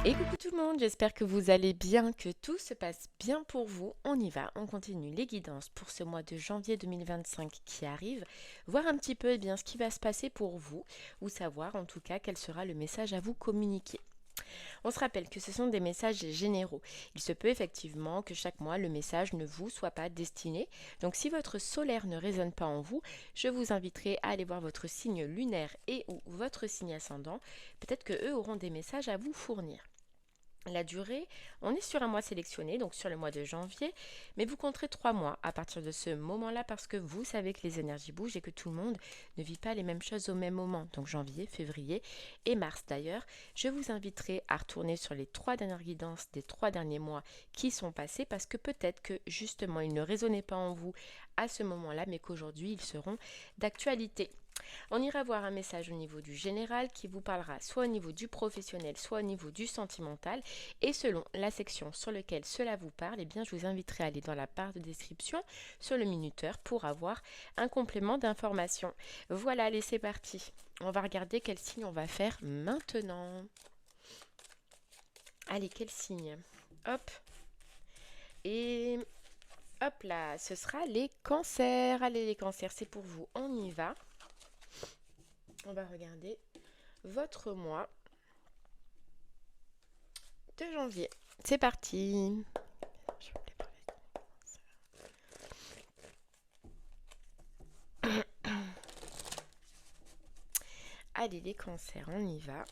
Et coucou tout le monde, j'espère que vous allez bien, que tout se passe bien pour vous. On y va, on continue les guidances pour ce mois de janvier 2025 qui arrive, voir un petit peu ce qui va se passer pour vous, ou savoir en tout cas quel sera le message à vous communiquer. On se rappelle que ce sont des messages généraux. Il se peut effectivement que chaque mois le message ne vous soit pas destiné. Donc si votre solaire ne résonne pas en vous, je vous inviterai à aller voir votre signe lunaire et ou votre signe ascendant. Peut-être que eux auront des messages à vous fournir. La durée, on est sur un mois sélectionné, donc sur le mois de janvier, mais vous compterez 3 mois à partir de ce moment-là parce que vous savez que les énergies bougent et que tout le monde ne vit pas les mêmes choses au même moment. Donc janvier, février et mars d'ailleurs, je vous inviterai à retourner sur les 3 dernières guidances des 3 derniers mois qui sont passés parce que peut-être que justement ils ne résonnaient pas en vous à ce moment-là, mais qu'aujourd'hui ils seront d'actualité. On ira voir un message au niveau du général qui vous parlera soit au niveau du professionnel, soit au niveau du sentimental. Et selon la section sur laquelle cela vous parle, eh bien, je vous inviterai à aller dans la barre de description sur le minuteur pour avoir un complément d'information. Voilà, allez, c'est parti. On va regarder quel signe on va faire maintenant. Allez, quel signe? Hop. Et hop là, ce sera les cancers. Allez, les cancers, c'est pour vous. On y va. On va regarder votre mois de janvier. C'est parti. Allez, les cancers, on y va.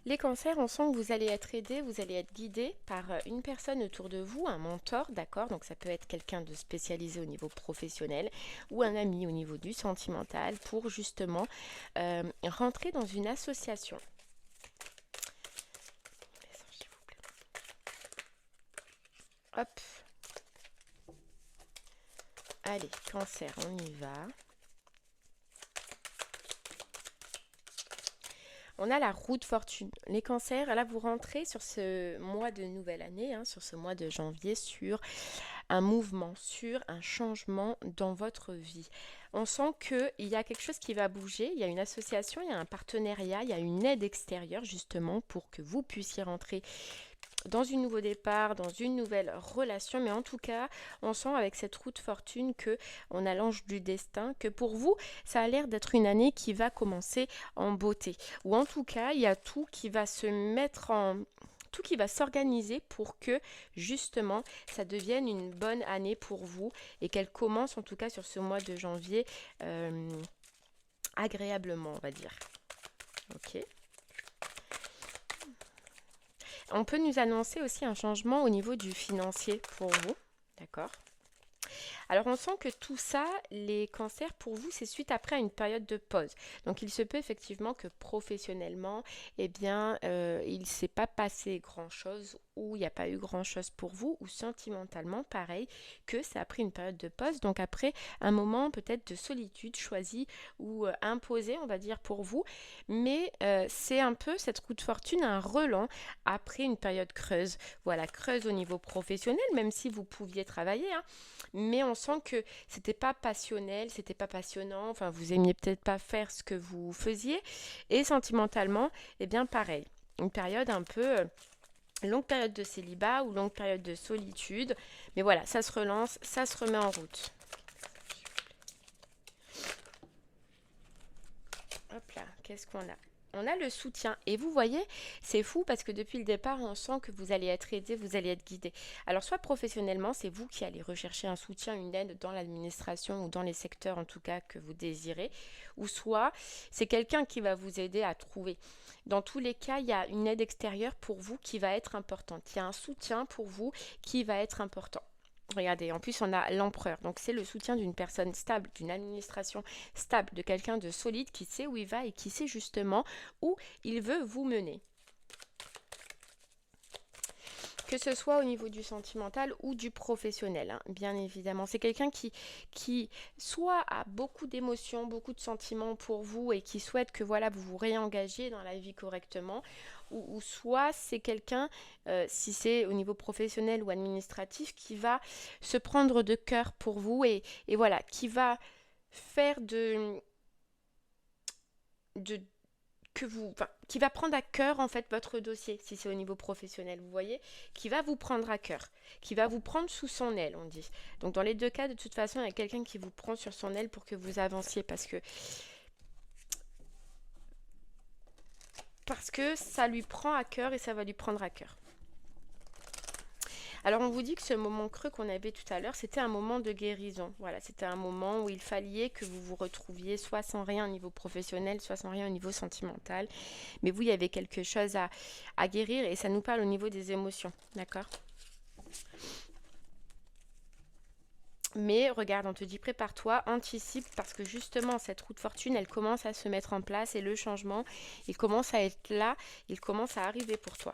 Les cancers, on sent que vous allez être aidé, vous allez être guidé par une personne autour de vous, un mentor, d'accord? Donc ça peut être quelqu'un de spécialisé au niveau professionnel ou un ami au niveau du sentimental pour justement rentrer dans une association. Hop. Allez, cancer, on y va. On a la roue de fortune. Les cancers, là vous rentrez sur ce mois de nouvelle année, sur ce mois de janvier, sur un mouvement, sur un changement dans votre vie. On sent qu'il y a quelque chose qui va bouger, il y a une association, il y a un partenariat, il y a une aide extérieure justement pour que vous puissiez rentrer dans un nouveau départ, dans une nouvelle relation, mais en tout cas, on sent avec cette roue de fortune que on a l'ange du destin, que pour vous, ça a l'air d'être une année qui va commencer en beauté. Ou en tout cas, il y a tout qui va se mettre en tout qui va s'organiser pour que justement ça devienne une bonne année pour vous et qu'elle commence en tout cas sur ce mois de janvier agréablement, on va dire. Ok. On peut nous annoncer aussi un changement au niveau du financier pour vous. D'accord. Alors on sent que tout ça, les cancers pour vous, c'est suite après une période de pause. Donc il se peut effectivement que professionnellement, il ne s'est pas passé grand-chose ou il n'y a pas eu grand-chose pour vous ou sentimentalement, pareil, que ça a pris une période de pause. Donc après un moment peut-être de solitude choisi ou imposé, on va dire, pour vous. Mais c'est un peu cette roue de fortune, un relent après une période creuse. Voilà, creuse au niveau professionnel, même si vous pouviez travailler, mais on sent que c'était pas passionnel, c'était pas passionnant, enfin vous aimiez peut-être pas faire ce que vous faisiez, et sentimentalement, eh bien pareil, une période un peu longue période de célibat ou longue période de solitude, mais voilà, ça se relance, ça se remet en route. Hop là, qu'est-ce qu'on a? On a le soutien. Et vous voyez, c'est fou parce que depuis le départ, on sent que vous allez être aidé, vous allez être guidé. Alors, soit professionnellement, c'est vous qui allez rechercher un soutien, une aide dans l'administration ou dans les secteurs en tout cas que vous désirez, ou soit c'est quelqu'un qui va vous aider à trouver. Dans tous les cas, il y a une aide extérieure pour vous qui va être importante. Il y a un soutien pour vous qui va être important. Regardez, en plus on a l'empereur, donc c'est le soutien d'une personne stable, d'une administration stable, de quelqu'un de solide qui sait où il va et qui sait justement où il veut vous mener. que ce soit au niveau du sentimental ou du professionnel, hein, bien évidemment. C'est quelqu'un qui soit a beaucoup d'émotions, beaucoup de sentiments pour vous et qui souhaite que voilà, vous vous réengagiez dans la vie correctement, ou soit c'est quelqu'un, si c'est au niveau professionnel ou administratif, qui va se prendre de cœur pour vous et voilà, qui va faire de qui va prendre à cœur en fait votre dossier, si c'est au niveau professionnel, vous voyez, qui va vous prendre à cœur, qui va vous prendre sous son aile, on dit. Donc dans les deux cas, de toute façon, il y a quelqu'un qui vous prend sur son aile pour que vous avanciez, parce que ça lui prend à cœur et ça va lui prendre à cœur. Alors on vous dit que ce moment creux qu'on avait tout à l'heure, c'était un moment de guérison. Voilà, c'était un moment où il fallait que vous vous retrouviez soit sans rien au niveau professionnel, soit sans rien au niveau sentimental. Mais vous, il y avait quelque chose à guérir et ça nous parle au niveau des émotions, d'accord? Mais regarde, on te dit prépare-toi, anticipe, parce que justement cette roue de fortune, elle commence à se mettre en place et le changement, il commence à être là, il commence à arriver pour toi.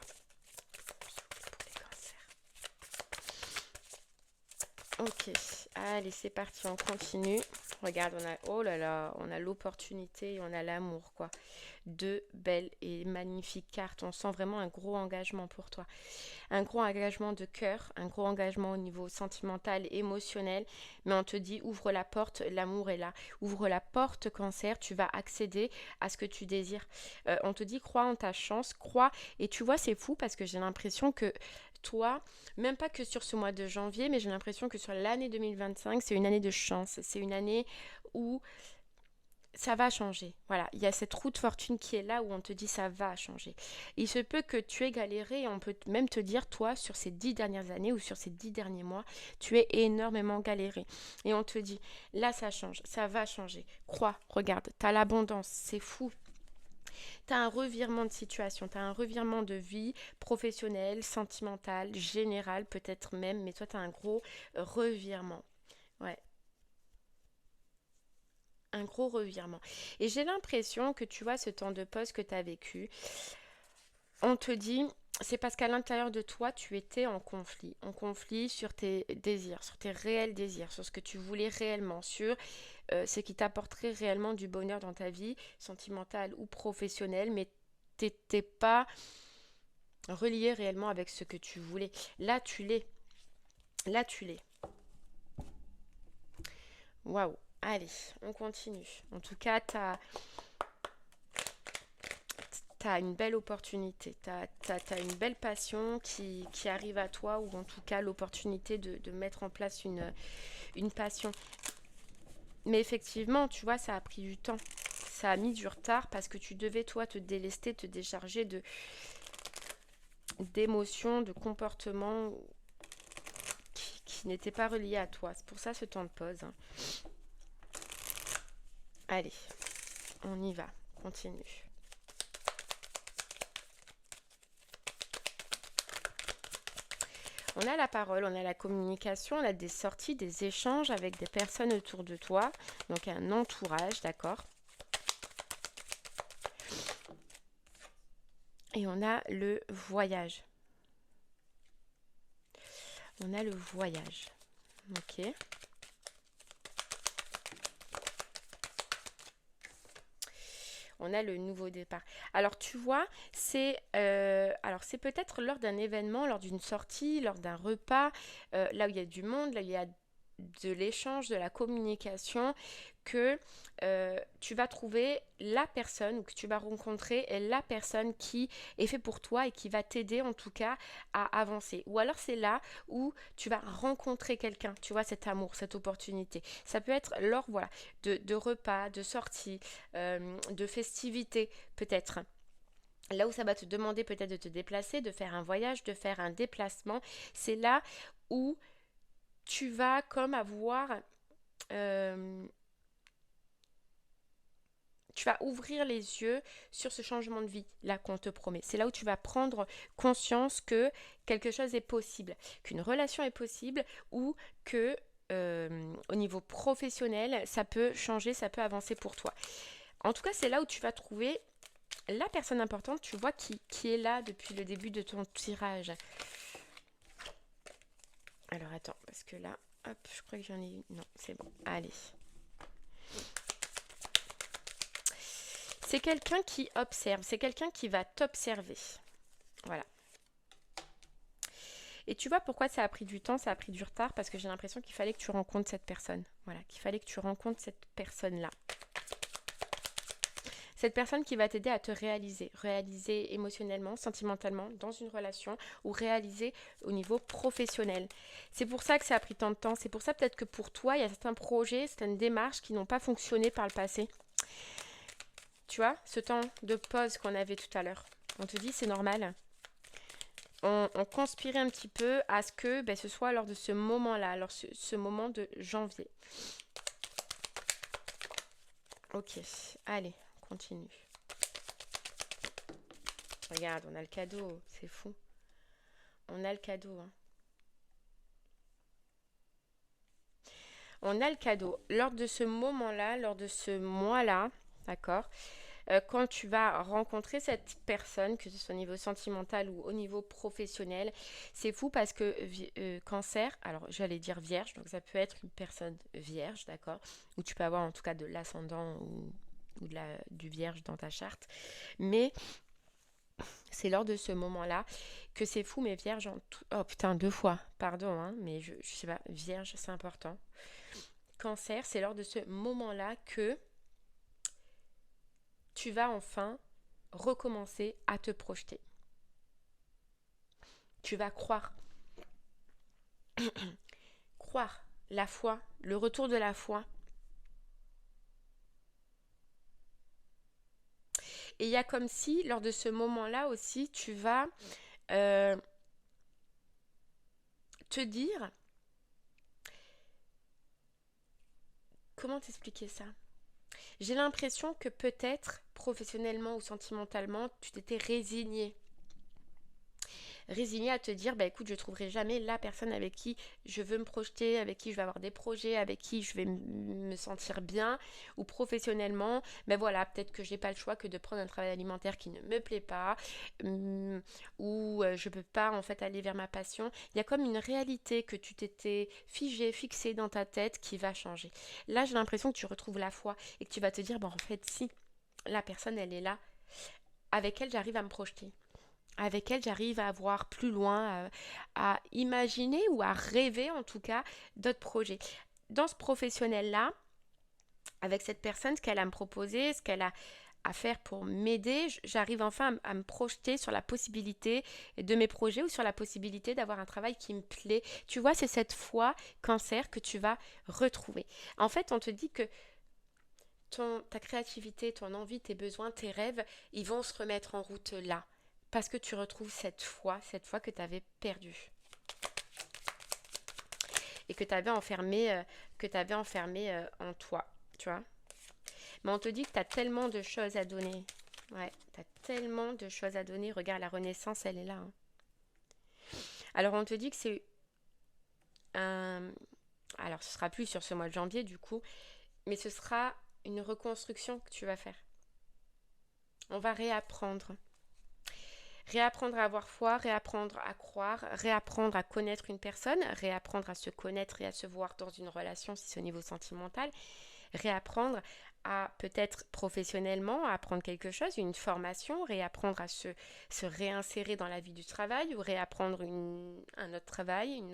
Ok, allez, c'est parti, on continue. Regarde, on a, oh là là, on a l'opportunité et on a l'amour, quoi. Deux belles et magnifiques cartes. On sent vraiment un gros engagement pour toi. Un gros engagement de cœur, un gros engagement au niveau sentimental, émotionnel. Mais on te dit, ouvre la porte, l'amour est là. Ouvre la porte, cancer, tu vas accéder à ce que tu désires. On te dit, crois en ta chance, crois. Et tu vois, c'est fou parce que j'ai l'impression que toi, même pas que sur ce mois de janvier, mais j'ai l'impression que sur l'année 2025, c'est une année de chance. C'est une année où ça va changer. Voilà, il y a cette roue de fortune qui est là où on te dit ça va changer. Il se peut que tu aies galéré et on peut même te dire, toi, sur ces 10 dernières années ou sur ces 10 derniers mois, tu es énormément galéré. Et on te dit, là ça change, ça va changer. Crois, regarde, tu as l'abondance, c'est fou. Tu as un revirement de situation, tu as un revirement de vie professionnelle, sentimentale, générale peut-être même, mais toi tu as un gros revirement. Ouais, un gros revirement. Et j'ai l'impression que tu vois ce temps de pause que tu as vécu, on te dit, c'est parce qu'à l'intérieur de toi, tu étais en conflit sur tes désirs, sur tes réels désirs, sur ce que tu voulais réellement, sur ce qui t'apporterait réellement du bonheur dans ta vie, sentimentale ou professionnelle, mais t'étais pas relié réellement avec ce que tu voulais. Là, tu l'es. Là, tu l'es. Waouh. Allez, on continue. En tout cas, t'as une belle opportunité, t'as une belle passion qui arrive à toi, ou en tout cas l'opportunité de mettre en place une passion. Mais effectivement, tu vois, ça a pris du temps. Ça a mis du retard parce que tu devais, toi, te délester, te décharger d'émotions, de comportements qui n'étaient pas reliés à toi. C'est pour ça ce temps de pause, hein. Allez, on y va, continue. On a la parole, on a la communication, on a des sorties, des échanges avec des personnes autour de toi. Donc un entourage, d'accord? Et on a le voyage. On a le voyage. Ok. On a le nouveau départ. Alors tu vois, c'est peut-être lors d'un événement, lors d'une sortie, lors d'un repas, là où il y a du monde, là où il y a de l'échange, de la communication, que tu vas trouver la personne, ou que tu vas rencontrer la personne qui est fait pour toi et qui va t'aider en tout cas à avancer. Ou alors c'est là où tu vas rencontrer quelqu'un, tu vois, cet amour, cette opportunité. Ça peut être lors voilà, de repas, de sorties, de festivités peut-être. Là où ça va te demander peut-être de te déplacer, de faire un voyage, de faire un déplacement, c'est là où tu vas comme avoir... tu vas ouvrir les yeux sur ce changement de vie là qu'on te promet. C'est là où tu vas prendre conscience que quelque chose est possible, qu'une relation est possible, ou que au niveau professionnel, ça peut changer, ça peut avancer pour toi. En tout cas, c'est là où tu vas trouver la personne importante, tu vois, qui est là depuis le début de ton tirage. Alors attends, parce que là, hop, je crois que j'en ai une. Non, c'est bon. Allez. C'est quelqu'un qui observe, c'est quelqu'un qui va t'observer. Voilà. Et tu vois pourquoi ça a pris du temps, ça a pris du retard, parce que j'ai l'impression qu'il fallait que tu rencontres cette personne. Voilà, qu'il fallait que tu rencontres cette personne-là. Cette personne qui va t'aider à te réaliser, réaliser émotionnellement, sentimentalement, dans une relation, ou réaliser au niveau professionnel. C'est pour ça que ça a pris tant de temps, c'est pour ça peut-être que pour toi, il y a certains projets, certaines démarches qui n'ont pas fonctionné par le passé. Tu vois, ce temps de pause qu'on avait tout à l'heure, on te dit c'est normal. On conspirait un petit peu à ce que ce soit lors de ce moment-là, lors de ce moment de janvier. Ok, allez, on continue. Regarde, on a le cadeau, c'est fou. On a le cadeau. Hein. On a le cadeau. Lors de ce moment-là, lors de ce mois-là, d'accord, quand tu vas rencontrer cette personne, que ce soit au niveau sentimental ou au niveau professionnel, c'est fou parce que cancer, alors j'allais dire vierge, donc ça peut être une personne vierge, d'accord, ou tu peux avoir en tout cas de l'ascendant ou du vierge dans ta charte, mais c'est lors de ce moment-là que c'est fou, mais vierge en tout... Oh putain, 2 fois, pardon, hein, mais je sais pas, vierge, c'est important. Cancer, c'est lors de ce moment-là que tu vas enfin recommencer à te projeter. Tu vas croire. Croire, la foi, le retour de la foi. Et il y a comme si, lors de ce moment-là aussi, tu vas te dire... Comment t'expliquer ça? J'ai l'impression que peut-être, professionnellement ou sentimentalement, tu t'étais résigné à te dire écoute, je trouverai jamais la personne avec qui je veux me projeter, avec qui je vais avoir des projets, avec qui je vais me sentir bien, ou professionnellement, voilà, peut-être que j'ai pas le choix que de prendre un travail alimentaire qui ne me plaît pas, ou je peux pas en fait aller vers ma passion. Il y a comme une réalité que tu t'étais fixé dans ta tête qui va changer. Là, j'ai l'impression que tu retrouves la foi et que tu vas te dire en fait, si la personne elle est là, avec elle j'arrive à me projeter. Avec elle, j'arrive à voir plus loin, à imaginer ou à rêver en tout cas d'autres projets. Dans ce professionnel-là, avec cette personne, ce qu'elle a à me proposer, ce qu'elle a à faire pour m'aider, j'arrive enfin à me projeter sur la possibilité de mes projets ou sur la possibilité d'avoir un travail qui me plaît. Tu vois, c'est cette foi cancer que tu vas retrouver. En fait, on te dit que ta créativité, ton envie, tes besoins, tes rêves, ils vont se remettre en route là. Parce que tu retrouves cette foi que tu avais perdue. Et que tu avais enfermé en toi, tu vois. Mais on te dit que tu as tellement de choses à donner. Ouais, tu as tellement de choses à donner. Regarde, la renaissance, elle est là. Hein. Alors, on te dit que c'est un... Alors, ce sera plus sur ce mois de janvier, du coup. Mais ce sera une reconstruction que tu vas faire. On va réapprendre. Réapprendre à avoir foi, réapprendre à croire, réapprendre à connaître une personne, réapprendre à se connaître et à se voir dans une relation si c'est au niveau sentimental, réapprendre à peut-être professionnellement apprendre quelque chose, une formation, réapprendre à se réinsérer dans la vie du travail ou réapprendre un autre travail,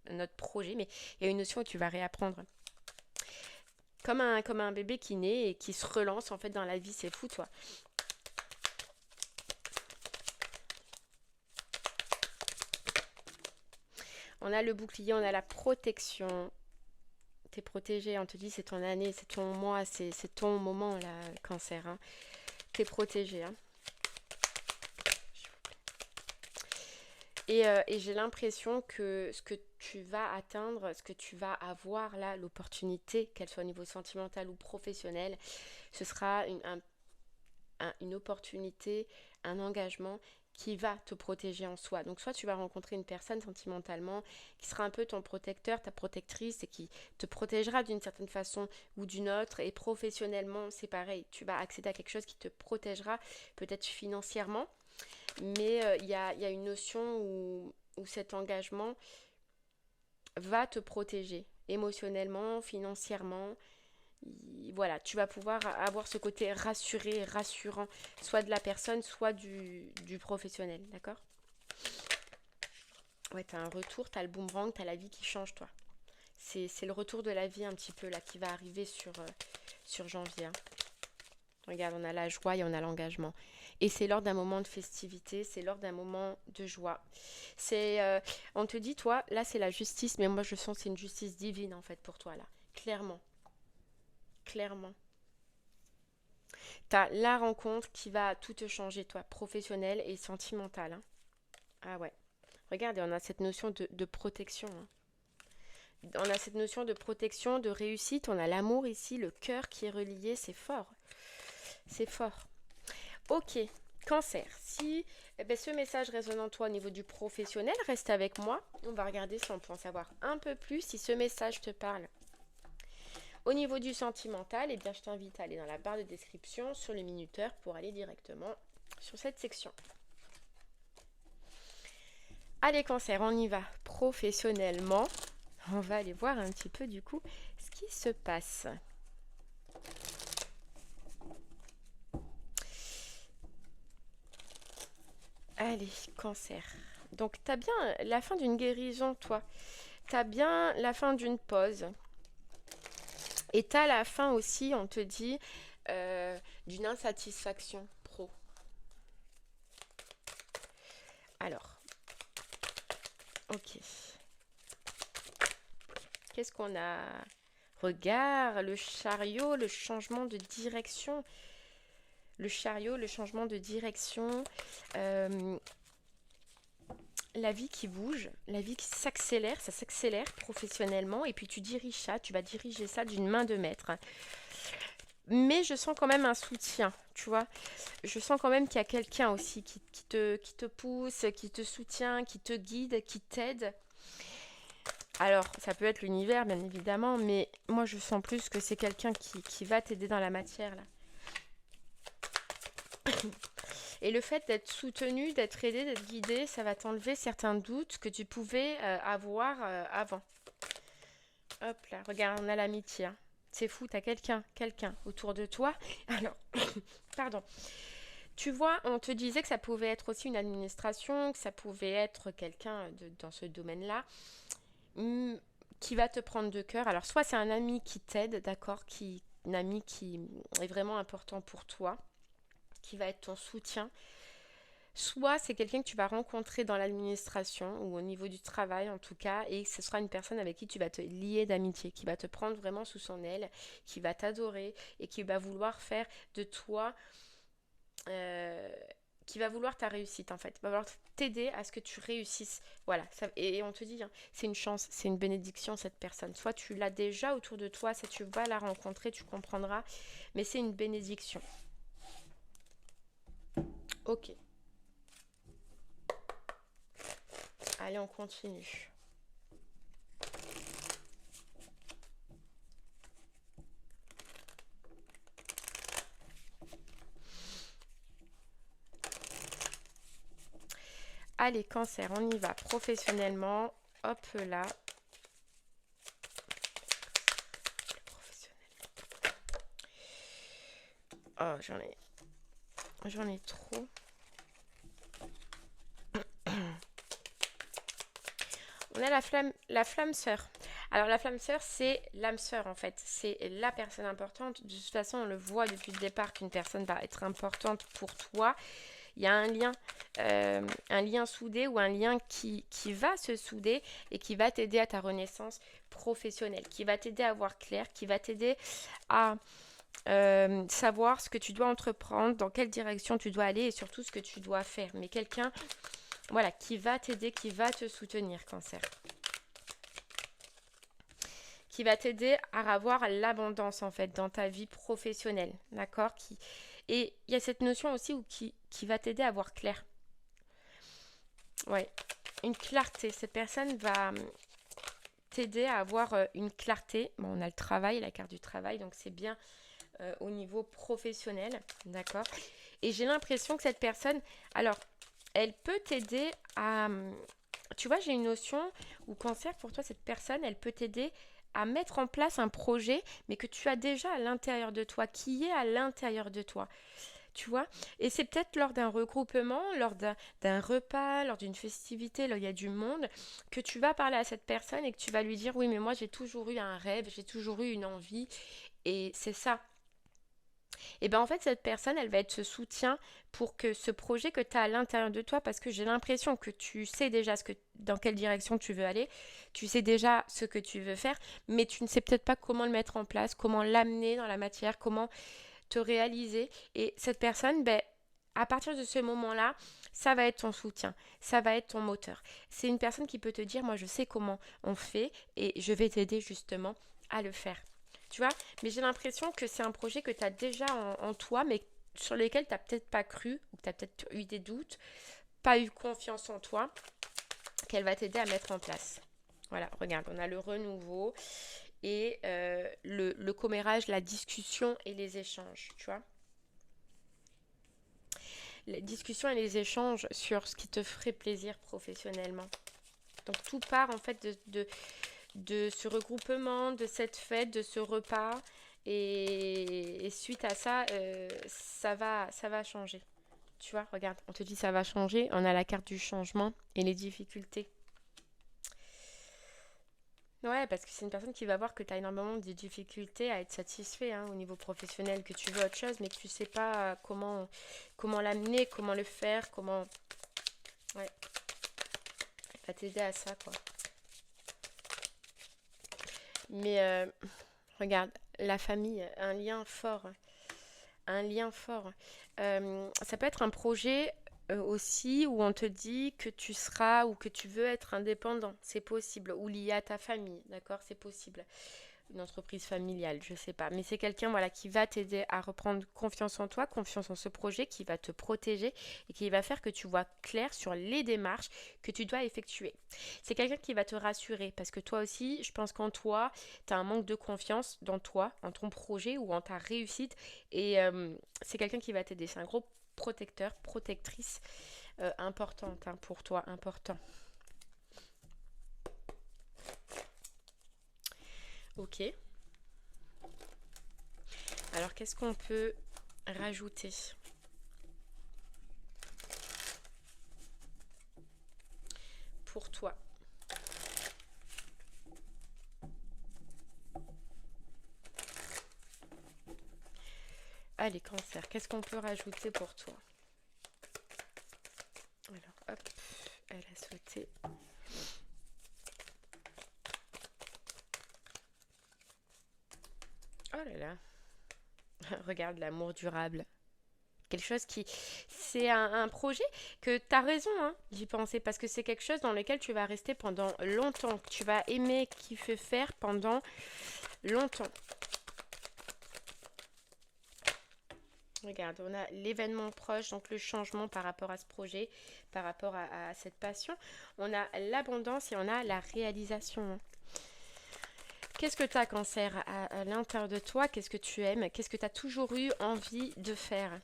un autre projet, mais il y a une notion où tu vas réapprendre. Comme un bébé qui naît et qui se relance en fait dans la vie, c'est fou toi. On a le bouclier, on a la protection. T'es protégé, on te dit c'est ton année, c'est ton mois, c'est ton moment là, cancer. Hein. T'es protégé. Hein. Et j'ai l'impression que ce que tu vas atteindre, ce que tu vas avoir là, l'opportunité, qu'elle soit au niveau sentimental ou professionnel, ce sera une opportunité, un engagement qui va te protéger en soi. Donc soit tu vas rencontrer une personne sentimentalement qui sera un peu ton protecteur, ta protectrice et qui te protégera d'une certaine façon ou d'une autre. Et professionnellement, c'est pareil. Tu vas accéder à quelque chose qui te protégera peut-être financièrement. Mais il y a une notion où cet engagement va te protéger émotionnellement, financièrement. Voilà, tu vas pouvoir avoir ce côté rassuré, rassurant, soit de la personne, soit du professionnel, d'accord? Ouais, t'as un retour, t'as le boomerang, t'as la vie qui change, toi. C'est le retour de la vie un petit peu là qui va arriver sur janvier, hein. Regarde, on a la joie et on a l'engagement. Et c'est lors d'un moment de festivité, c'est lors d'un moment de joie. On te dit, toi, là c'est la justice, mais moi je sens que c'est une justice divine en fait pour toi là. Clairement, clairement. T'as la rencontre qui va tout te changer, toi, professionnel et sentimental, hein. Ah ouais. Regarde, on a cette notion de protection, hein. On a cette notion de protection, de réussite, on a l'amour ici, le cœur qui est relié, c'est fort. C'est fort. Ok, cancer. Si ce message résonne en toi au niveau du professionnel, reste avec moi. On va regarder si on peut en savoir un peu plus, si ce message te parle. Au niveau du sentimental, eh bien, je t'invite à aller dans la barre de description sur le minuteur pour aller directement sur cette section. Allez, cancer, on y va. Professionnellement, on va aller voir un petit peu du coup ce qui se passe. Allez, cancer. Donc, tu as bien la fin d'une guérison, toi. Tu as bien la fin d'une pause. Et tu as la fin aussi, on te dit, d'une insatisfaction pro. Alors, ok. Qu'est-ce qu'on a? Regarde, le chariot, le changement de direction. Le chariot, le changement de direction. La vie qui bouge, la vie qui s'accélère, ça s'accélère professionnellement. Et puis tu diriges ça, tu vas diriger ça d'une main de maître. Mais je sens quand même un soutien, tu vois. Je sens quand même qu'il y a quelqu'un aussi qui te pousse, qui te soutient, qui te guide, qui t'aide. Alors, ça peut être l'univers, bien évidemment, mais moi, je sens plus que c'est quelqu'un qui va t'aider dans la matière, là. Et le fait d'être soutenu, d'être aidé, d'être guidé, ça va t'enlever certains doutes que tu pouvais avoir avant. Hop là, regarde, on a l'amitié, hein. C'est fou, t'as quelqu'un autour de toi. Alors, pardon. Tu vois, on te disait que ça pouvait être aussi une administration, que ça pouvait être quelqu'un dans ce domaine-là, qui va te prendre de cœur. Alors, soit c'est un ami qui t'aide, d'accord, un ami qui est vraiment important pour toi, qui va être ton soutien. Soit c'est quelqu'un que tu vas rencontrer dans l'administration ou au niveau du travail en tout cas, et ce sera une personne avec qui tu vas te lier d'amitié, qui va te prendre vraiment sous son aile, qui va t'adorer et qui va vouloir faire de toi, qui va vouloir ta réussite en fait, va vouloir t'aider à ce que tu réussisses. Voilà, et on te dit, hein, c'est une chance, c'est une bénédiction cette personne. Soit tu l'as déjà autour de toi, ça tu vas la rencontrer, tu comprendras, mais c'est une bénédiction. Ok. Allez, on continue. Allez, cancer, on y va professionnellement. Hop là. Oh, j'en ai trop. On a la flamme sœur. Alors la flamme sœur, c'est l'âme sœur en fait. C'est la personne importante. De toute façon, on le voit depuis le départ qu'une personne va être importante pour toi. Il y a un lien soudé ou un lien qui va se souder et qui va t'aider à ta renaissance professionnelle, qui va t'aider à voir clair, qui va t'aider à savoir ce que tu dois entreprendre, dans quelle direction tu dois aller et surtout ce que tu dois faire. Mais quelqu'un, voilà, qui va t'aider, qui va te soutenir, cancer. Qui va t'aider à avoir l'abondance en fait dans ta vie professionnelle, d'accord? Et il y a cette notion aussi qui va t'aider à voir clair. Ouais, une clarté. Cette personne va t'aider à avoir une clarté. Bon, on a le travail, la carte du travail, donc c'est bien au niveau professionnel, d'accord? Et j'ai l'impression que cette personne, alors, elle peut t'aider tu vois, j'ai une notion où cancer, pour toi, cette personne, elle peut t'aider à mettre en place un projet, mais que tu as déjà à l'intérieur de toi, qui est à l'intérieur de toi. Tu vois? Et c'est peut-être lors d'un regroupement, lors d'un repas, lors d'une festivité, là où il y a du monde, que tu vas parler à cette personne et que tu vas lui dire, oui, mais moi j'ai toujours eu un rêve, j'ai toujours eu une envie, et c'est ça. Et bien en fait, cette personne, elle va être ce soutien pour que ce projet que tu as à l'intérieur de toi, parce que j'ai l'impression que tu sais déjà dans quelle direction tu veux aller, tu sais déjà ce que tu veux faire, mais tu ne sais peut-être pas comment le mettre en place, comment l'amener dans la matière, comment te réaliser. Et cette personne, ben, à partir de ce moment-là, ça va être ton soutien, ça va être ton moteur. C'est une personne qui peut te dire, moi je sais comment on fait et je vais t'aider justement à le faire. Tu vois? Mais j'ai l'impression que c'est un projet que tu as déjà en toi, mais sur lequel tu n'as peut-être pas cru, ou que tu as peut-être eu des doutes, pas eu confiance en toi, qu'elle va t'aider à mettre en place. Voilà, regarde, on a le renouveau et le commérage, la discussion et les échanges, tu vois. Les discussions et les échanges sur ce qui te ferait plaisir professionnellement. Donc tout part en fait de ce regroupement, de cette fête, de ce repas. Et suite à ça, ça va changer. Tu vois, regarde, on te dit ça va changer. On a la carte du changement et les difficultés. Ouais, parce que c'est une personne qui va voir que tu as énormément de difficultés à être satisfait au niveau professionnel, que tu veux autre chose, mais que tu sais pas comment l'amener, comment le faire, comment... Ouais, va t'aider à ça, quoi. Mais regarde, la famille, un lien fort. Un lien fort. Ça peut être un projet aussi où on te dit que tu seras ou que tu veux être indépendant. C'est possible. Ou lié à ta famille, d'accord? C'est possible. Une entreprise familiale, je sais pas. Mais c'est quelqu'un voilà, qui va t'aider à reprendre confiance en toi, confiance en ce projet, qui va te protéger et qui va faire que tu vois clair sur les démarches que tu dois effectuer. C'est quelqu'un qui va te rassurer parce que toi aussi, je pense qu'en toi, tu as un manque de confiance dans toi, en ton projet ou en ta réussite. Et c'est quelqu'un qui va t'aider. C'est un gros protecteur, protectrice importante pour toi, important. Ok. Alors qu'est-ce qu'on peut rajouter pour toi? Allez, cancer, qu'est-ce qu'on peut rajouter pour toi? Alors, hop, elle a sauté. Oh là là, regarde l'amour durable. Quelque chose qui... C'est un projet que tu as raison d'y penser parce que c'est quelque chose dans lequel tu vas rester pendant longtemps, que tu vas aimer kiffer faire pendant longtemps. Regarde, on a l'événement proche, donc le changement par rapport à ce projet, par rapport à cette passion. On a l'abondance et on a la réalisation. Qu'est-ce que tu as, cancer, à l'intérieur de toi? Qu'est-ce que tu aimes? Qu'est-ce que tu as toujours eu envie de faire?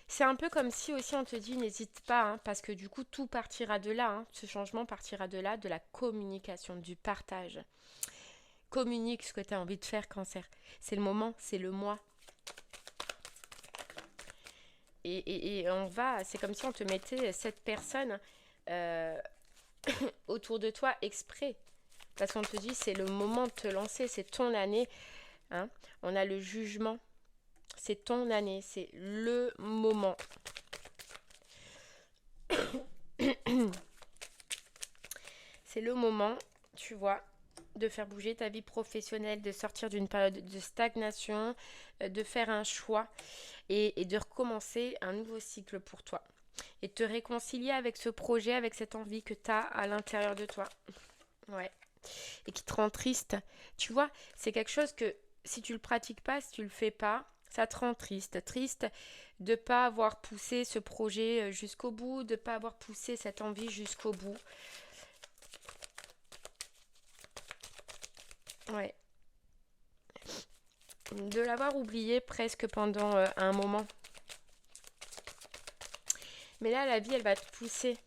C'est un peu comme si aussi on te dit n'hésite pas, parce que du coup tout partira de là, ce changement partira de là, de la communication, du partage. Communique ce que tu as envie de faire, cancer. C'est le moment, c'est le mois. Et on va, c'est comme si on te mettait cette personne euh, autour de toi exprès. Parce qu'on te dit c'est le moment de te lancer, c'est ton année. On a le jugement, c'est ton année, c'est le moment. C'est le moment, tu vois, de faire bouger ta vie professionnelle, de sortir d'une période de stagnation, de faire un choix et de recommencer un nouveau cycle pour toi. Et de te réconcilier avec ce projet, avec cette envie que tu as à l'intérieur de toi. Ouais. Et qui te rend triste. Tu vois, c'est quelque chose que si tu le pratiques pas, si tu le fais pas, ça te rend triste. Triste de pas avoir poussé ce projet jusqu'au bout, de pas avoir poussé cette envie jusqu'au bout. Ouais. De l'avoir oublié presque pendant un moment. Mais là, la vie, elle va te pousser.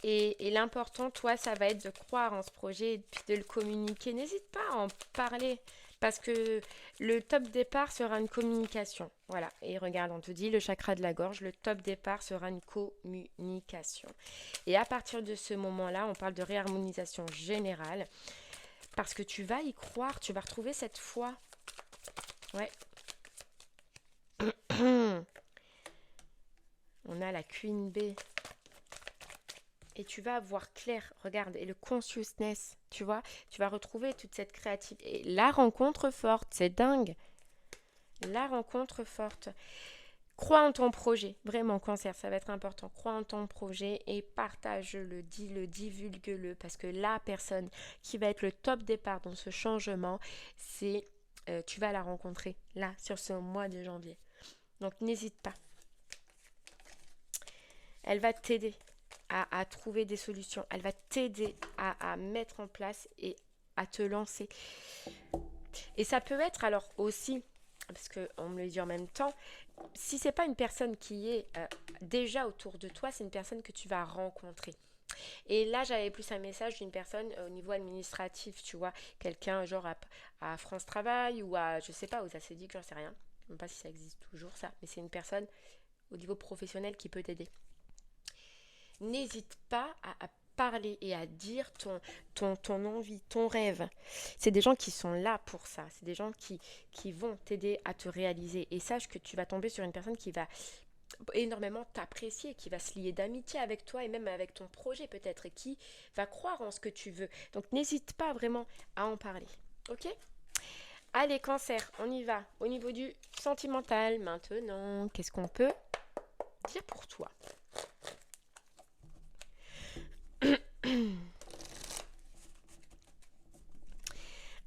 Et l'important, toi, ça va être de croire en ce projet et puis de le communiquer. N'hésite pas à en parler parce que le top départ sera une communication. Voilà. Et regarde, on te dit le chakra de la gorge, le top départ sera une communication. Et à partir de ce moment-là, on parle de réharmonisation générale parce que tu vas y croire, tu vas retrouver cette foi. Ouais. On a la Queen Bee. Et tu vas voir clair, regarde, et le consciousness, tu vois, tu vas retrouver toute cette créativité. Et la rencontre forte, c'est dingue. La rencontre forte. Crois en ton projet, vraiment Cancer, ça va être important. Crois en ton projet et partage-le, dis-le, divulgue-le, parce que la personne qui va être le top départ dans ce changement, c'est, tu vas la rencontrer là, sur ce mois de janvier. Donc n'hésite pas. Elle va t'aider à trouver des solutions. Elle va t'aider à mettre en place et à te lancer. Et ça peut être alors aussi, parce qu'on me le dit en même temps, si c'est pas une personne qui est déjà autour de toi, c'est une personne que tu vas rencontrer. Et là, j'avais plus un message d'une personne au niveau administratif, tu vois, quelqu'un genre à France Travail ou à, je sais pas, aux ACDIC, j'en sais rien. Je ne sais pas si ça existe toujours ça, mais c'est une personne au niveau professionnel qui peut t'aider. N'hésite pas à parler et à dire ton envie, ton rêve. C'est des gens qui sont là pour ça. C'est des gens qui vont t'aider à te réaliser. Et sache que tu vas tomber sur une personne qui va énormément t'apprécier, qui va se lier d'amitié avec toi et même avec ton projet peut-être, et qui va croire en ce que tu veux. Donc n'hésite pas vraiment à en parler. Ok ? Allez, Cancer, on y va. Au niveau du sentimental, maintenant, qu'est-ce qu'on peut dire pour toi ?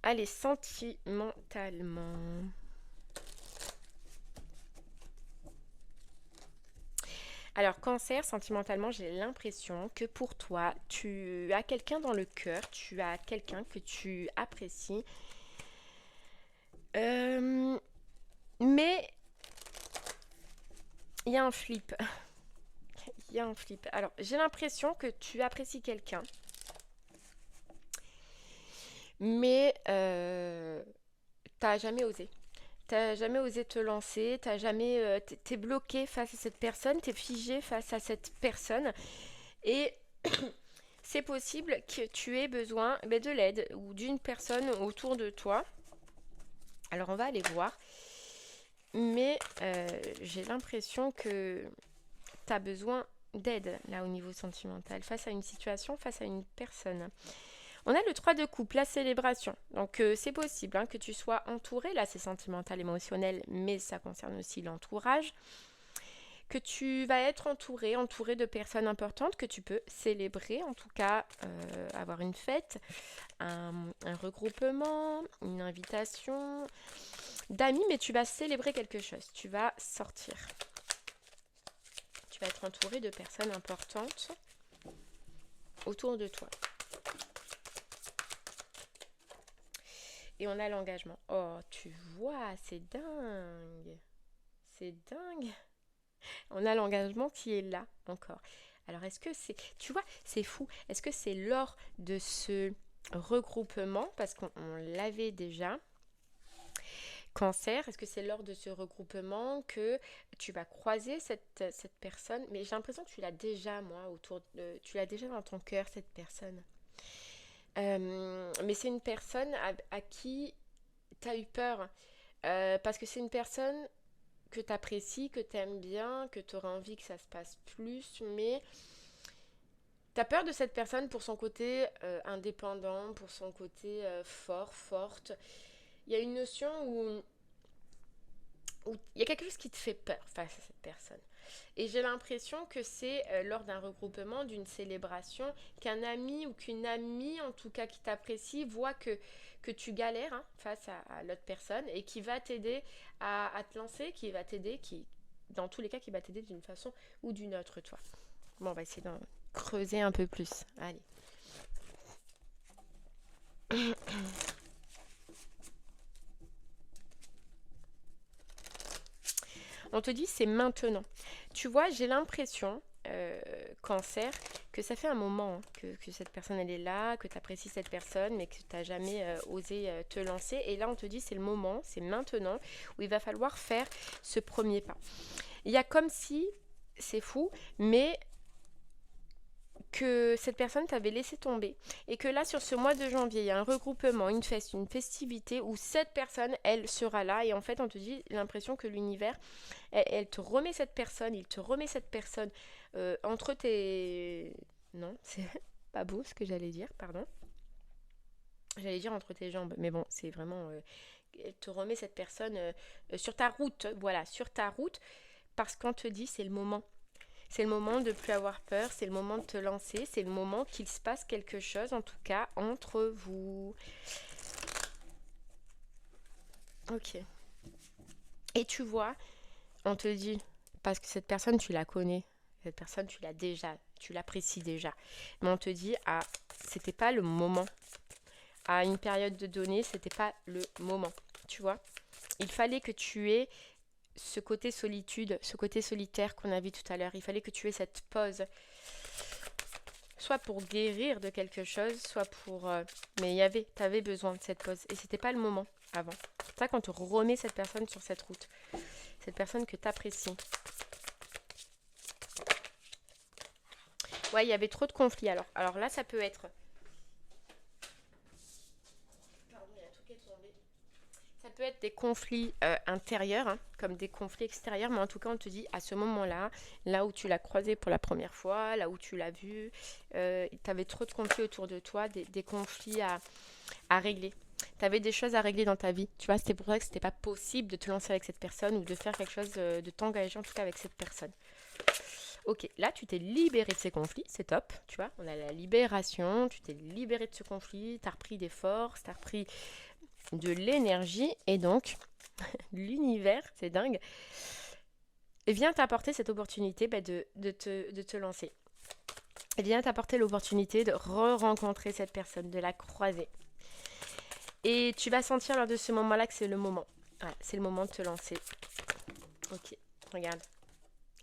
Allez, sentimentalement. Alors, Cancer, sentimentalement, j'ai l'impression que pour toi, tu as quelqu'un dans le cœur, tu as quelqu'un que tu apprécies. Mais il y a un flip. Il y a un flip. Alors, j'ai l'impression que tu apprécies quelqu'un. Mais t'as jamais osé. T'as jamais osé te lancer, t'es bloqué face à cette personne, t'es figé face à cette personne. Et c'est possible que tu aies besoin de l'aide ou d'une personne autour de toi. Alors on va aller voir. Mais j'ai l'impression que tu as besoin d'aide là au niveau sentimental, face à une situation, face à une personne. On a le 3 de coupe, la célébration. Donc c'est possible que tu sois entouré, là c'est sentimental, émotionnel, mais ça concerne aussi l'entourage. Que tu vas être entouré de personnes importantes que tu peux célébrer, en tout cas avoir une fête, un regroupement, une invitation d'amis, mais tu vas célébrer quelque chose, tu vas sortir. Tu vas être entouré de personnes importantes autour de toi. Et on a l'engagement. Oh, tu vois, c'est dingue. C'est dingue. On a l'engagement qui est là encore. Alors, est-ce que c'est... Tu vois, c'est fou. Est-ce que c'est lors de ce regroupement, parce qu'on l'avait déjà, Cancer, est-ce que c'est lors de ce regroupement que tu vas croiser cette personne? Mais j'ai l'impression que tu l'as déjà, moi, tu l'as déjà dans ton cœur, cette personne. Mais c'est une personne à qui tu as eu peur. Parce que c'est une personne que tu apprécies, que tu aimes bien, que tu auras envie que ça se passe plus, mais tu as peur de cette personne pour son côté indépendant, pour son côté forte. Il y a une notion où il y a quelque chose qui te fait peur face à cette personne. Et j'ai l'impression que c'est lors d'un regroupement, d'une célébration, qu'un ami ou qu'une amie, en tout cas qui t'apprécie, voit que tu galères face à l'autre personne et qui va t'aider à te lancer, qui va t'aider, dans tous les cas, qui va t'aider d'une façon ou d'une autre, toi. Bon, on va essayer d'en creuser un peu plus. Allez. On te dit c'est maintenant. Tu vois, j'ai l'impression, Cancer, que ça fait un moment hein, que cette personne elle est là, que tu apprécies cette personne, mais que tu n'as jamais osé te lancer. Et là, on te dit c'est le moment, c'est maintenant, où il va falloir faire ce premier pas. Il y a comme si, c'est fou, mais que cette personne t'avait laissé tomber et que là sur ce mois de janvier il y a un regroupement, une fête, une festivité où cette personne elle sera là et en fait on te dit l'impression que l'univers elle te remet cette personne, il te remet cette personne entre tes... Non, c'est pas beau ce que j'allais dire, pardon. J'allais dire entre tes jambes, mais bon c'est vraiment... elle te remet cette personne sur ta route, voilà, sur ta route parce qu'on te dit c'est le moment. C'est le moment de ne plus avoir peur, c'est le moment de te lancer, c'est le moment qu'il se passe quelque chose, en tout cas, entre vous. Ok. Et tu vois, on te dit, parce que cette personne, tu la connais, cette personne, tu l'as déjà, tu l'apprécies déjà. Mais on te dit, ah, c'était pas le moment. À une période de données, c'était pas le moment. Tu vois, il fallait que tu aies ce côté solitude, ce côté solitaire qu'on a vu tout à l'heure. Il fallait que tu aies cette pause. Soit pour guérir de quelque chose, soit pour... mais t'avais besoin de cette pause. Et c'était pas le moment avant. C'est pour ça qu'on te remet cette personne sur cette route. Cette personne que t'apprécies. Ouais, il y avait trop de conflits. Alors là, ça peut être... Pardon, il y a tout qui est tombé. Ça peut être des conflits intérieurs, hein, comme des conflits extérieurs, mais en tout cas, on te dit à ce moment-là, là où tu l'as croisé pour la première fois, là où tu l'as vu, tu avais trop de conflits autour de toi, des conflits à régler. Tu avais des choses à régler dans ta vie. Tu vois, c'était pour ça que c'était pas possible de te lancer avec cette personne ou de faire quelque chose, de t'engager en tout cas avec cette personne. Ok, là, tu t'es libéré de ces conflits, c'est top, tu vois, on a la libération, tu t'es libéré de ce conflit, tu as repris des forces, tu as repris de l'énergie et donc l'univers, c'est dingue, vient t'apporter cette opportunité de te lancer. Elle vient t'apporter l'opportunité de re-rencontrer cette personne, de la croiser. Et tu vas sentir lors de ce moment-là que c'est le moment. Voilà, c'est le moment de te lancer. Ok, regarde.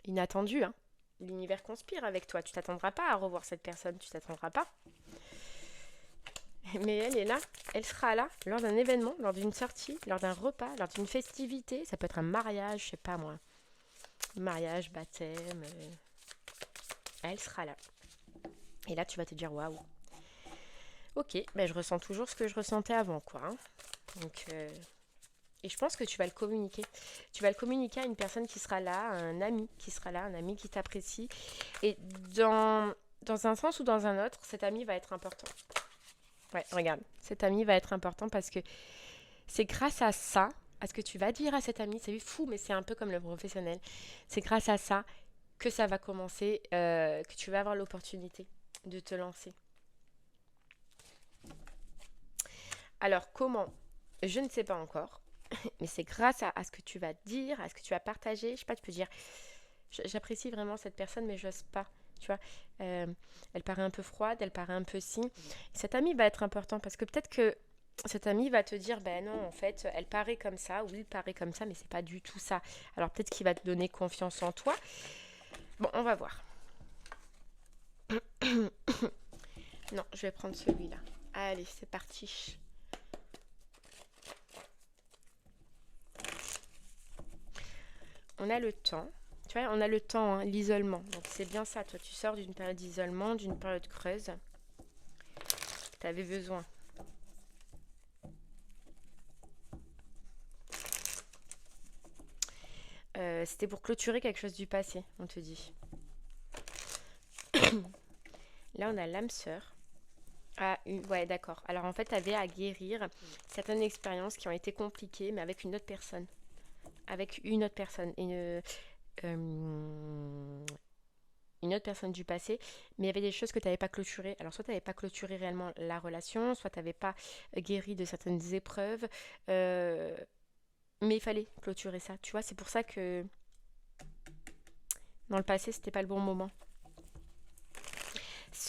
Inattendu, hein. L'univers conspire avec toi. Tu t'attendras pas à revoir cette personne, tu t'attendras pas. Mais elle est là, elle sera là lors d'un événement, lors d'une sortie, lors d'un repas, lors d'une festivité. Ça peut être un mariage, je sais pas moi. Mariage, baptême. Elle sera là. Et là, tu vas te dire waouh. Ok, ben je ressens toujours ce que je ressentais avant, quoi. Hein. Donc, et je pense que tu vas le communiquer. Tu vas le communiquer à une personne qui sera là, à un ami qui sera là, un ami qui t'apprécie. Et dans un sens ou dans un autre, cet ami va être important. Ouais, regarde, cet ami va être important parce que c'est grâce à ça, à ce que tu vas dire à cet ami, c'est fou, mais c'est un peu comme le professionnel. C'est grâce à ça que ça va commencer, que tu vas avoir l'opportunité de te lancer. Alors comment? Je ne sais pas encore, mais c'est grâce à ce que tu vas dire, à ce que tu vas partager. Je sais pas, tu peux dire, j'apprécie vraiment cette personne, mais j'ose pas. Tu vois, elle paraît un peu froide, elle paraît un peu si. Cet ami va être important parce que peut-être que cet ami va te dire, ben non, en fait, elle paraît comme ça, ou il paraît comme ça, mais c'est pas du tout ça. Alors peut-être qu'il va te donner confiance en toi. Bon, on va voir. Non, je vais prendre celui-là. Allez, c'est parti. On a le temps. Tu vois, on a le temps, hein, l'isolement. Donc c'est bien ça, toi, tu sors d'une période d'isolement, d'une période creuse. Tu avais besoin. C'était pour clôturer quelque chose du passé, on te dit. Là, on a l'âme sœur. Ah, ouais, d'accord. Alors, en fait, tu avais à guérir certaines expériences qui ont été compliquées, mais avec une autre personne. Avec une autre personne. Une autre personne du passé, mais il y avait des choses que tu n'avais pas clôturées. Alors, soit tu n'avais pas clôturé réellement la relation, soit tu n'avais pas guéri de certaines épreuves, mais il fallait clôturer ça. Tu vois, c'est pour ça que dans le passé, c'était pas le bon moment.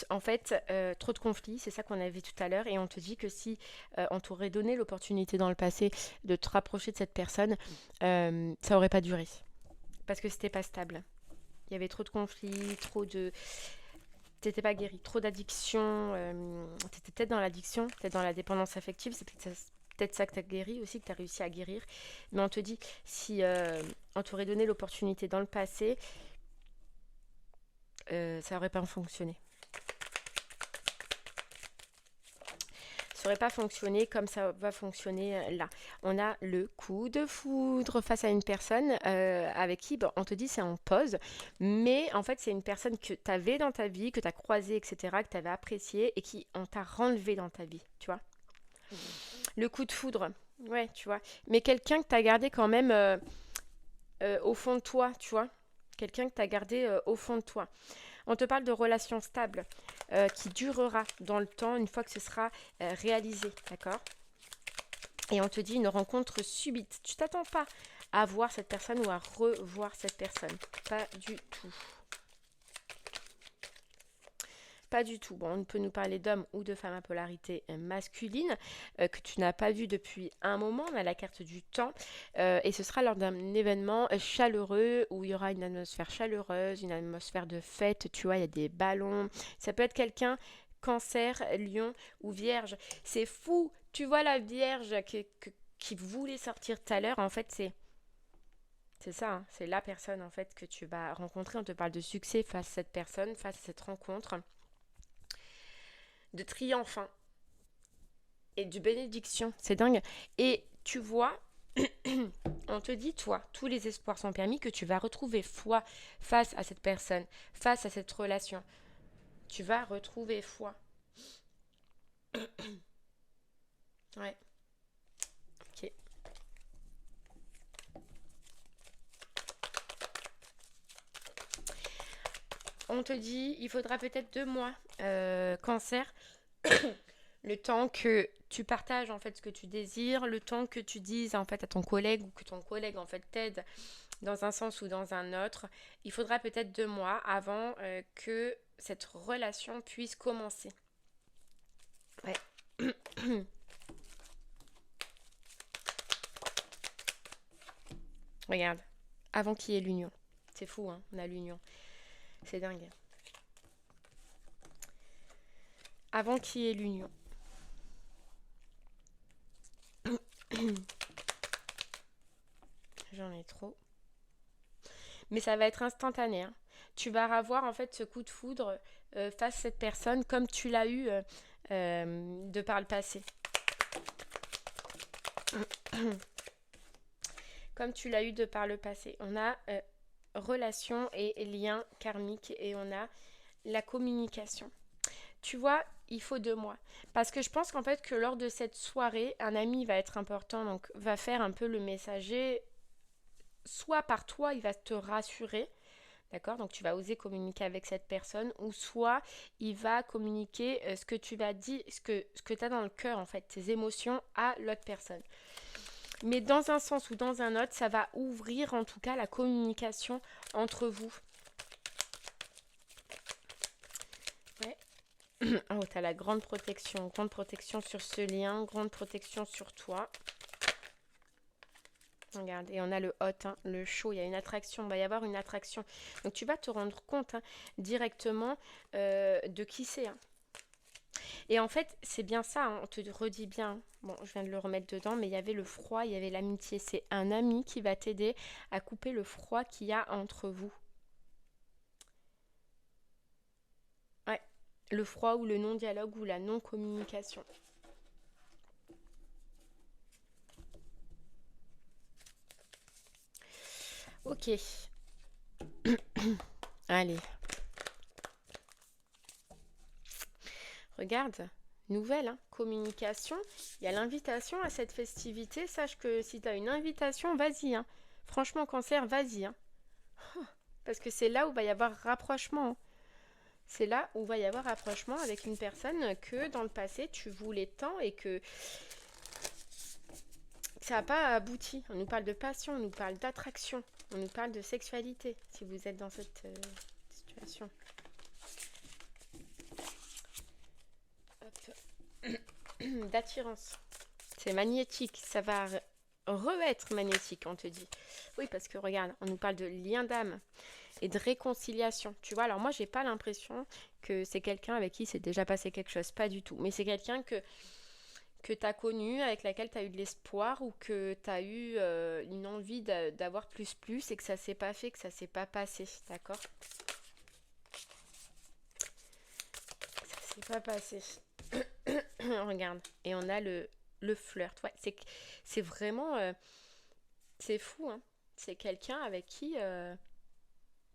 En fait, trop de conflits, c'est ça qu'on avait tout à l'heure, et on te dit que si on t'aurait donné l'opportunité dans le passé de te rapprocher de cette personne, ça aurait pas duré. Parce que c'était pas stable. Il y avait trop de conflits, trop de... T'étais pas guéri. Trop d'addiction. T'étais peut-être dans l'addiction, peut-être dans la dépendance affective. C'est peut-être ça que t'as guéri aussi, que t'as réussi à guérir. Mais on te dit, si on t'aurait donné l'opportunité dans le passé, ça aurait pas fonctionné. Ça aurait pas fonctionné comme ça va fonctionner là. On a le coup de foudre face à une personne avec qui on te dit c'est en pause, mais en fait c'est une personne que tu avais dans ta vie, que tu as croisée, etc., que tu avais appréciée et qui on t'a renlevé dans ta vie, tu vois. Le coup de foudre, ouais, tu vois. Mais quelqu'un que tu as gardé quand même au fond de toi, tu vois. Quelqu'un que tu as gardé au fond de toi. On te parle de relations stables qui durera dans le temps une fois que ce sera réalisé, d'accord? Et on te dit une rencontre subite. Tu t'attends pas à voir cette personne ou à revoir cette personne. Pas du tout. Pas du tout. Bon, on peut nous parler d'hommes ou de femmes à polarité masculine que tu n'as pas vu depuis un moment. On a la carte du temps et ce sera lors d'un événement chaleureux où il y aura une atmosphère chaleureuse, une atmosphère de fête. Tu vois, il y a des ballons. Ça peut être quelqu'un Cancer, Lion ou Vierge. C'est fou. Tu vois la Vierge qui voulait sortir tout à l'heure. En fait, c'est ça, hein. C'est la personne en fait que tu vas rencontrer. On te parle de succès face à cette personne, face à cette rencontre, de triomphe hein, et de bénédiction. C'est dingue. Et tu vois, on te dit, toi, tous les espoirs sont permis, que tu vas retrouver foi face à cette personne, face à cette relation. Tu vas retrouver foi. Ouais, ok. On te dit, il faudra peut-être 2 mois, cancer, le temps que tu partages en fait ce que tu désires, le temps que tu dises en fait à ton collègue ou que ton collègue en fait t'aide dans un sens ou dans un autre. Il faudra peut-être 2 mois avant que cette relation puisse commencer. Ouais. Regarde, avant qu'il y ait l'union. C'est fou, hein, on a l'union. C'est dingue. Avant qu'il y ait l'union. J'en ai trop. Mais ça va être instantané, hein. Tu vas avoir en fait ce coup de foudre face à cette personne comme tu l'as eu de par le passé. Comme tu l'as eu de par le passé. On a relation et lien karmique et on a la communication. Tu vois, il faut 2 mois. Parce que je pense qu'en fait que lors de cette soirée, un ami va être important, donc va faire un peu le messager. Soit par toi, il va te rassurer, d'accord? Donc tu vas oser communiquer avec cette personne, ou soit il va communiquer ce que tu vas dire, ce que tu as dans le cœur, en fait, tes émotions à l'autre personne. Mais dans un sens ou dans un autre, ça va ouvrir en tout cas la communication entre vous. Ouais. Oh, t'as la grande protection sur ce lien, grande protection sur toi. Regarde, et on a le hot, hein, le chaud, il y a une attraction, il va y avoir une attraction. Donc tu vas te rendre compte hein, directement de qui c'est. Hein. Et en fait, c'est bien ça, hein, on te redit bien. Bon, je viens de le remettre dedans, mais il y avait le froid, il y avait l'amitié. C'est un ami qui va t'aider à couper le froid qu'il y a entre vous. Ouais, le froid ou le non-dialogue ou la non-communication. Ok. Allez. Regarde, nouvelle, hein, communication. Il y a l'invitation à cette festivité. Sache que si tu as une invitation, vas-y. Hein. Franchement, cancer, vas-y. Hein. Parce que c'est là où va y avoir rapprochement. Hein. C'est là où va y avoir rapprochement avec une personne que dans le passé tu voulais tant et que ça n'a pas abouti. On nous parle de passion, on nous parle d'attraction, on nous parle de sexualité si vous êtes dans cette situation. D'attirance. C'est magnétique, ça va re-être magnétique, on te dit. Oui, parce que regarde, on nous parle de lien d'âme et de réconciliation. Tu vois, alors moi, j'ai pas l'impression que c'est quelqu'un avec qui c'est déjà passé quelque chose. Pas du tout. Mais c'est quelqu'un que tu as connu, avec laquelle tu as eu de l'espoir ou que tu as eu une envie d'avoir plus et que ça s'est pas fait, que ça s'est pas passé. D'accord? Ça s'est pas passé. Regarde. Et on a le flirt. Ouais, c'est vraiment... c'est fou, hein. C'est quelqu'un avec qui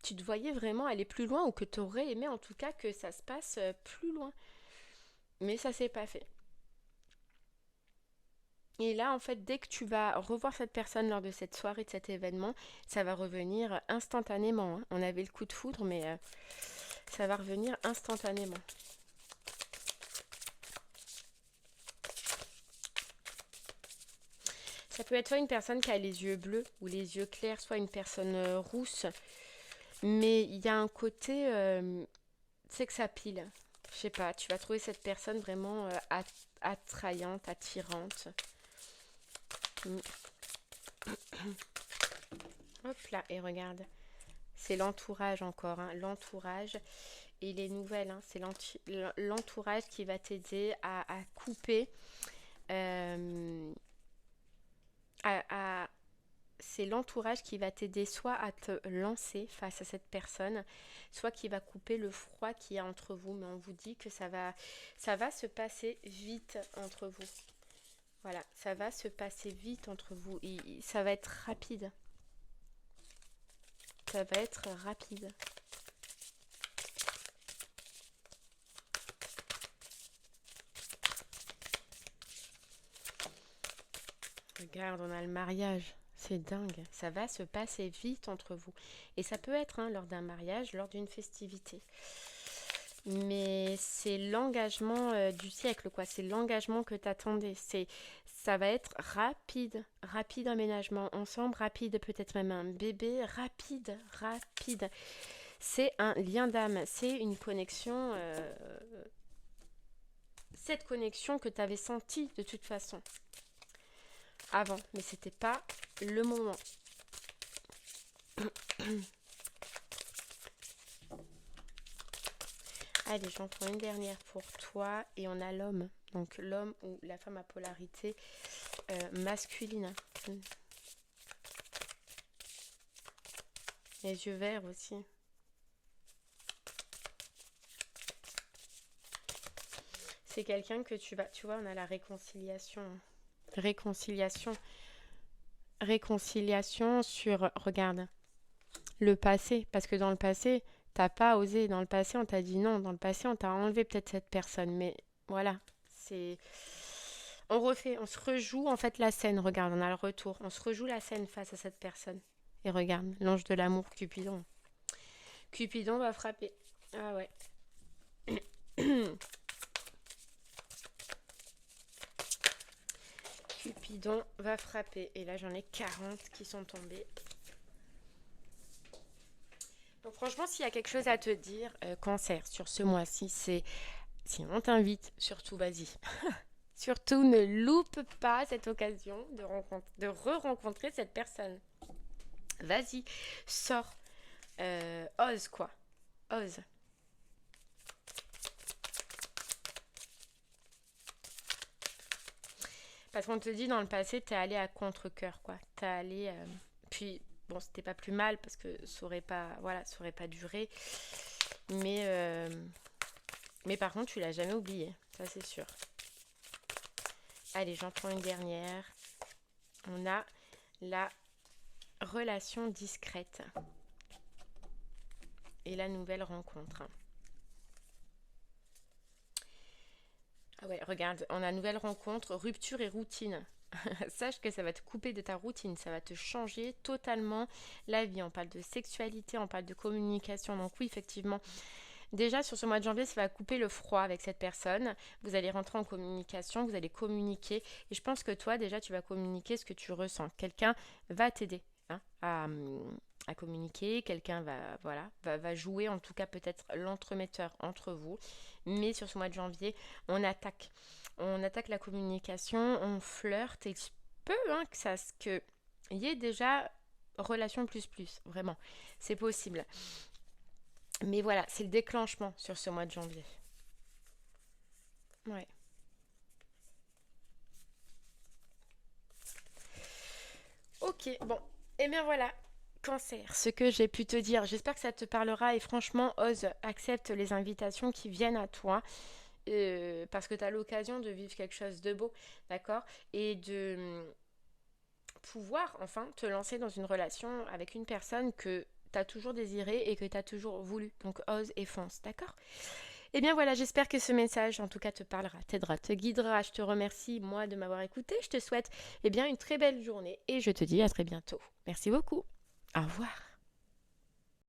tu te voyais vraiment aller plus loin ou que tu aurais aimé en tout cas que ça se passe plus loin. Mais ça s'est pas fait. Et là, en fait, dès que tu vas revoir cette personne lors de cette soirée, de cet événement, ça va revenir instantanément, hein. On avait le coup de foudre, mais ça va revenir instantanément. Ça peut être soit une personne qui a les yeux bleus ou les yeux clairs, soit une personne rousse. Mais il y a un côté, c'est que ça pile. Je sais pas, tu vas trouver cette personne vraiment attrayante, attirante. Mm. Hop là, et regarde. C'est l'entourage encore, hein, l'entourage et les nouvelles. Hein, c'est l'entourage qui va t'aider à couper, euh, à, c'est l'entourage qui va t'aider soit à te lancer face à cette personne, soit qui va couper le froid qu'il y a entre vous. Mais on vous dit que ça va se passer vite entre vous. Voilà, ça va se passer vite entre vous. Ça va être rapide. Ça va être rapide. Regarde, on a le mariage. C'est dingue. Ça va se passer vite entre vous. Et ça peut être lors d'un mariage, lors d'une festivité. Mais c'est l'engagement du siècle, quoi. C'est l'engagement que t'attendais. Ça va être rapide. Rapide emménagement ensemble, rapide peut-être même un bébé. Rapide, rapide. C'est un lien d'âme. C'est une connexion. Cette connexion que tu avais sentie de toute façon. Avant, mais c'était pas le moment. Allez, j'en prends une dernière pour toi et on a l'homme. Donc l'homme ou la femme à polarité masculine. Les yeux verts aussi. C'est quelqu'un que tu vois, on a la réconciliation. Réconciliation sur, regarde, le passé. Parce que dans le passé, t'as pas osé. Dans le passé, on t'a dit non. Dans le passé, on t'a enlevé peut-être cette personne. Mais voilà, c'est... on se rejoue en fait la scène. Regarde, on a le retour. On se rejoue la scène face à cette personne. Et regarde, l'ange de l'amour, Cupidon. Cupidon va frapper. Ah ouais. Cupidon va frapper. Et là, j'en ai 40 qui sont tombés. Donc franchement, s'il y a quelque chose à te dire, cancer, sur ce mois-ci, si on t'invite, surtout vas-y. Surtout ne loupe pas cette occasion de re-rencontrer cette personne. Vas-y, sors. Ose quoi. Ose. Parce qu'on te dit dans le passé, t'es allé à contre-cœur, quoi. T'es allé... Puis, bon, c'était pas plus mal parce que ça aurait pas duré. Mais par contre, tu l'as jamais oublié. Ça, c'est sûr. Allez, j'en prends une dernière. On a la relation discrète. Et la nouvelle rencontre. Ah ouais, regarde, on a nouvelle rencontre, rupture et routine. Sache que ça va te couper de ta routine, ça va te changer totalement la vie. On parle de sexualité, on parle de communication. Donc oui, effectivement, déjà sur ce mois de janvier, ça va couper le froid avec cette personne. Vous allez rentrer en communication, vous allez communiquer. Et je pense que toi, déjà, tu vas communiquer ce que tu ressens. Quelqu'un va t'aider à communiquer. Quelqu'un va jouer, en tout cas peut-être l'entremetteur entre vous. Mais sur ce mois de janvier, on attaque la communication, on flirte et il se peut qu'il y ait déjà relation plus, vraiment. C'est possible. Mais voilà, c'est le déclenchement sur ce mois de janvier. Ouais. Ok, bon. Et bien voilà, Cancer, ce que j'ai pu te dire. J'espère que ça te parlera et franchement, ose, accepte les invitations qui viennent à toi. Parce que tu as l'occasion de vivre quelque chose de beau, d'accord? Et de pouvoir enfin te lancer dans une relation avec une personne que tu as toujours désiré et que tu as toujours voulu. Donc ose et fonce, d'accord? Eh bien voilà, j'espère que ce message en tout cas te parlera, t'aidera, te guidera. Je te remercie moi de m'avoir écouté. Je te souhaite eh bien une très belle journée et je te dis à très bientôt. Merci beaucoup. Au revoir.